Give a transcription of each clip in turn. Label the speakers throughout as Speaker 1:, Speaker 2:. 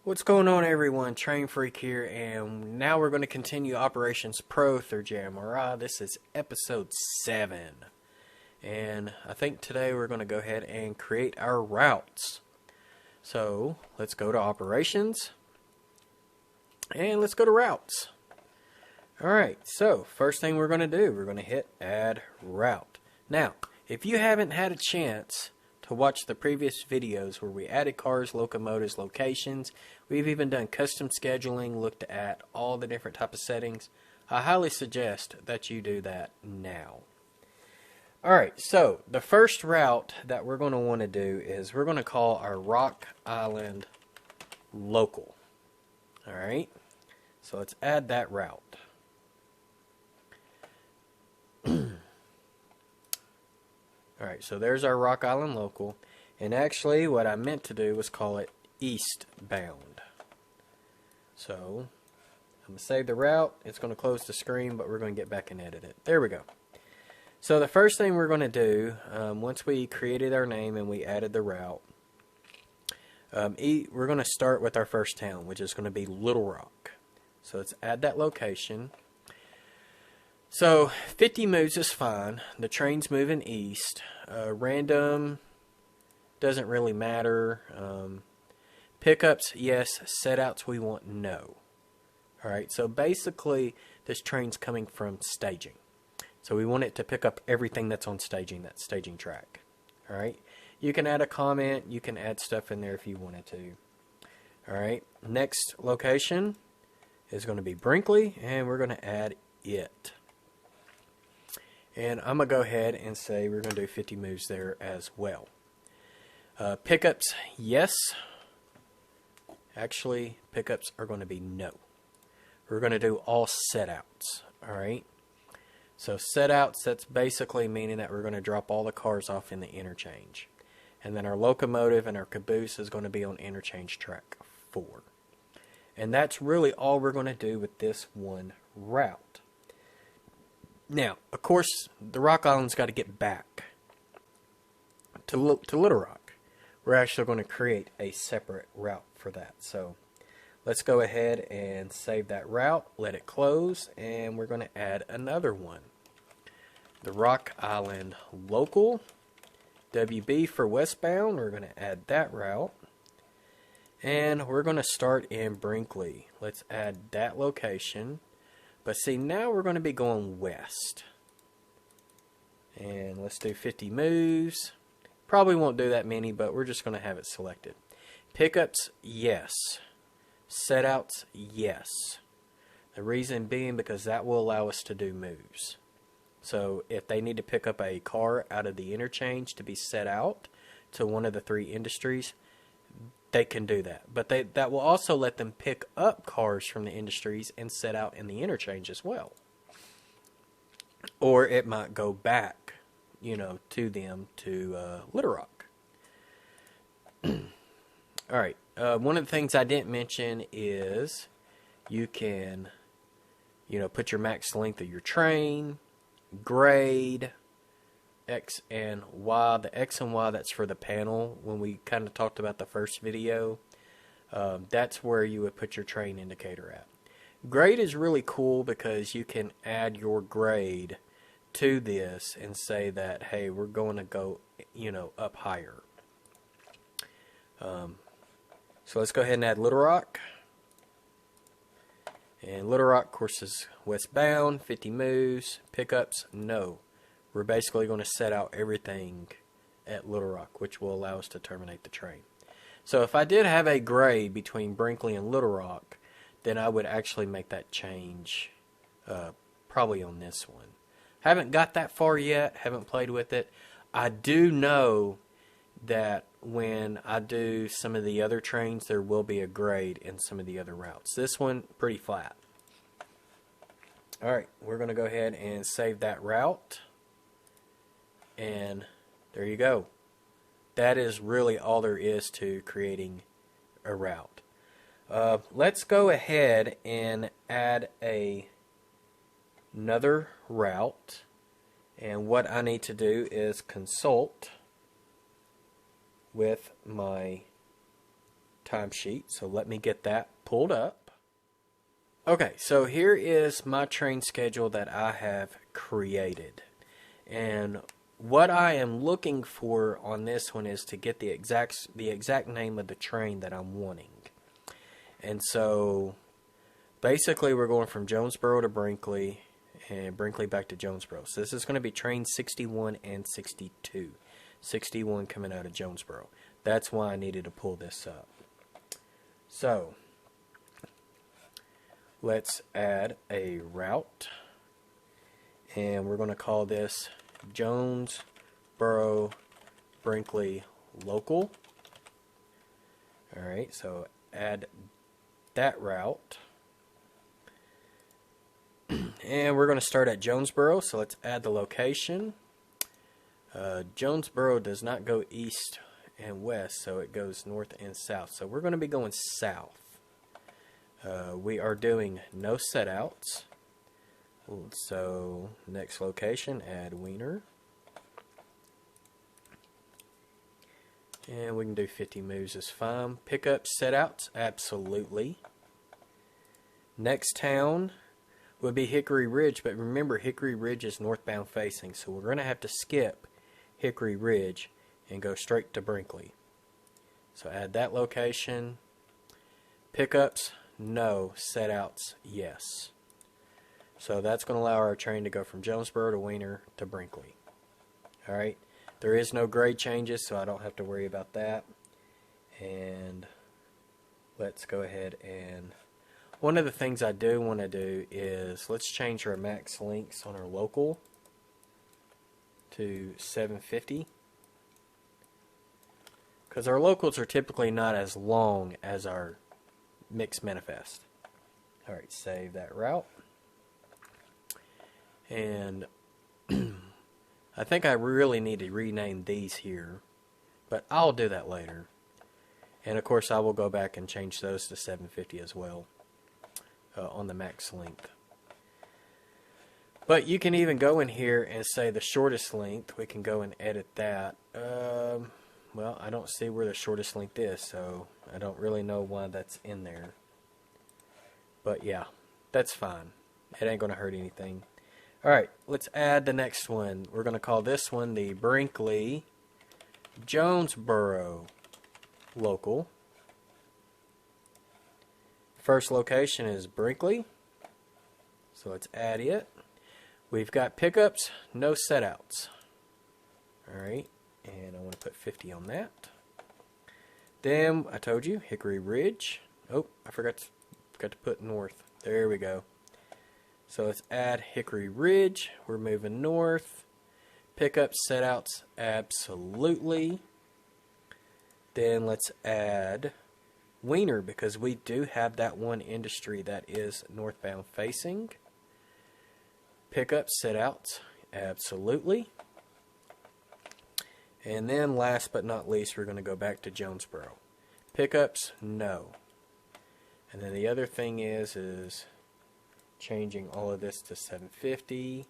Speaker 1: What's going on, everyone? Train Freak here, and now we're going to continue Operations Pro through JMRI. This is episode 7, and I think today we're going to go ahead and create our routes. So let's go to Operations, and let's go to Routes. Alright, so first thing we're going to do, we're going to hit Add Route. Now, if you haven't had a chance to watch the previous videos where we added cars, locomotives, locations, we've even done custom scheduling, looked at all the different type of settings, I highly suggest that you do that now. Alright, so the first route that we're going to want to do is we're going to call our Rock Island Local. Alright, so let's add that route. Alright, so there's our Rock Island Local. And actually, what I meant to do was call it eastbound. So, I'm going to save the route. It's going to close the screen, but we're going to get back and edit it. There we go. So, the first thing we're going to do, once we created our name and we added the route, we're going to start with our first town, which is going to be Little Rock. So, let's add that location. So 50 moves is fine. The train's moving east. Random doesn't really matter. Pickups, yes. Setouts, we want no. Alright, so basically this train's coming from staging. So we want it to pick up everything that's on staging, that staging track. Alright, you can add a comment. You can add stuff in there if you wanted to. Alright, next location is going to be Brinkley, and we're going to add it. And I'm going to go ahead and say we're going to do 50 moves there as well. Pickups, yes. Actually, pickups are going to be no. We're going to do all setouts. Alright. So setouts, that's basically meaning that we're going to drop all the cars off in the interchange. And then our locomotive and our caboose is going to be on interchange track 4. And that's really all we're going to do with this one route. Now, of course, the Rock Island's got to get back to Little Rock. We're actually going to create a separate route for that. So, let's go ahead and save that route, let it close, and we're going to add another one. The Rock Island Local, WB for westbound, we're going to add that route. And we're going to start in Brinkley. Let's add that location. But see, now we're going to be going west. And let's do 50 moves. Probably won't do that many, but we're just going to have it selected. Pickups, yes. Setouts, yes. The reason being because that will allow us to do moves. So if they need to pick up a car out of the interchange to be set out to one of the 3 industries, they can do that. But that will also let them pick up cars from the industries and set out in the interchange as well. Or it might go back, to them to Little Rock. Alright, one of the things I didn't mention is you can, put your max length of your train, grade, X and Y. The X and Y, that's for the panel. When we kind of talked about the first video, that's where you would put your train indicator at. Grade is really cool because you can add your grade to this and say that, hey, we're going to go, up higher. So let's go ahead and add Little Rock. And Little Rock, of course, is westbound, 50 moves. Pickups, no. We're basically going to set out everything at Little Rock, which will allow us to terminate the train. So if I did have a grade between Brinkley and Little Rock, then I would actually make that change probably on this one. Haven't got that far yet, haven't played with it. I do know that when I do some of the other trains, there will be a grade in some of the other routes. This one, pretty flat. Alright, we're going to go ahead and save that route. And there you go. That is really all there is to creating a route. Let's go ahead and add another route. And what I need to do is consult with my timesheet. So let me get that pulled up. Okay, so here is my train schedule that I have created. And what I am looking for on this one is to get the exact name of the train that I'm wanting. And so basically we're going from Jonesboro to Brinkley and Brinkley back to Jonesboro. So this is going to be train 61 and 62. 61 coming out of Jonesboro. That's why I needed to pull this up. So let's add a route. And we're going to call this Jonesboro Brinkley Local. Alright, so add that route. And we're going to start at Jonesboro, so let's add the location. Jonesboro does not go east and west, so it goes north and south. So we're going to be going south. We are doing no setouts. So next location, add Wiener. And we can do 50 moves is fine. Pickup setouts, absolutely. Next town would be Hickory Ridge, but remember Hickory Ridge is northbound facing, so we're going to have to skip Hickory Ridge and go straight to Brinkley. So add that location. Pickups, no. Setouts, yes. So that's going to allow our train to go from Jonesboro to Wiener to Brinkley. Alright, there is no grade changes, so I don't have to worry about that. And let's go ahead and one of the things I do want to do is let's change our max lengths on our local to 750. Because our locals are typically not as long as our mixed manifest. Alright, save that route. And I think I really need to rename these here, but I'll do that later. And of course I will go back and change those to 750 as well on the max length. But you can even go in here and say the shortest length. We can go and edit that. Well, I don't see where the shortest length is, so I don't really know why that's in there. But yeah, that's fine. It ain't going to hurt anything. Alright, let's add the next one. We're going to call this one the Brinkley Jonesboro Local. First location is Brinkley. So let's add it. We've got pickups, no setouts. Alright, and I want to put 50 on that. Then, I told you, Hickory Ridge. Oh, I forgot to put north. There we go. So let's add Hickory Ridge. We're moving north. Pickup setouts, absolutely. Then let's add Wiener, because we do have that one industry that is northbound facing. Pickup setouts, absolutely. And then last but not least, we're going to go back to Jonesboro. Pickups, no. And then the other thing is changing all of this to 750.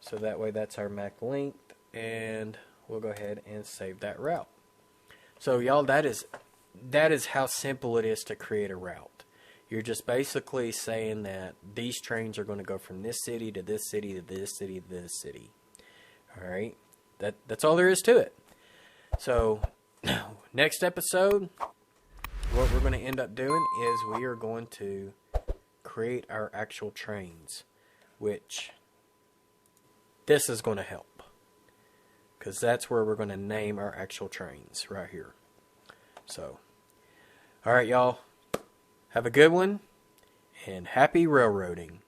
Speaker 1: So that way that's our MAC length, and we'll go ahead and save that route. So y'all, that is how simple it is to create a route. You're just basically saying that these trains are going to go from this city to this city to this city to this city. Alright, that's all there is to it. So next episode, what we're going to end up doing is we are going to create our actual trains, which this is going to help, because that's where we're going to name our actual trains right here. So, alright y'all, have a good one, and happy railroading.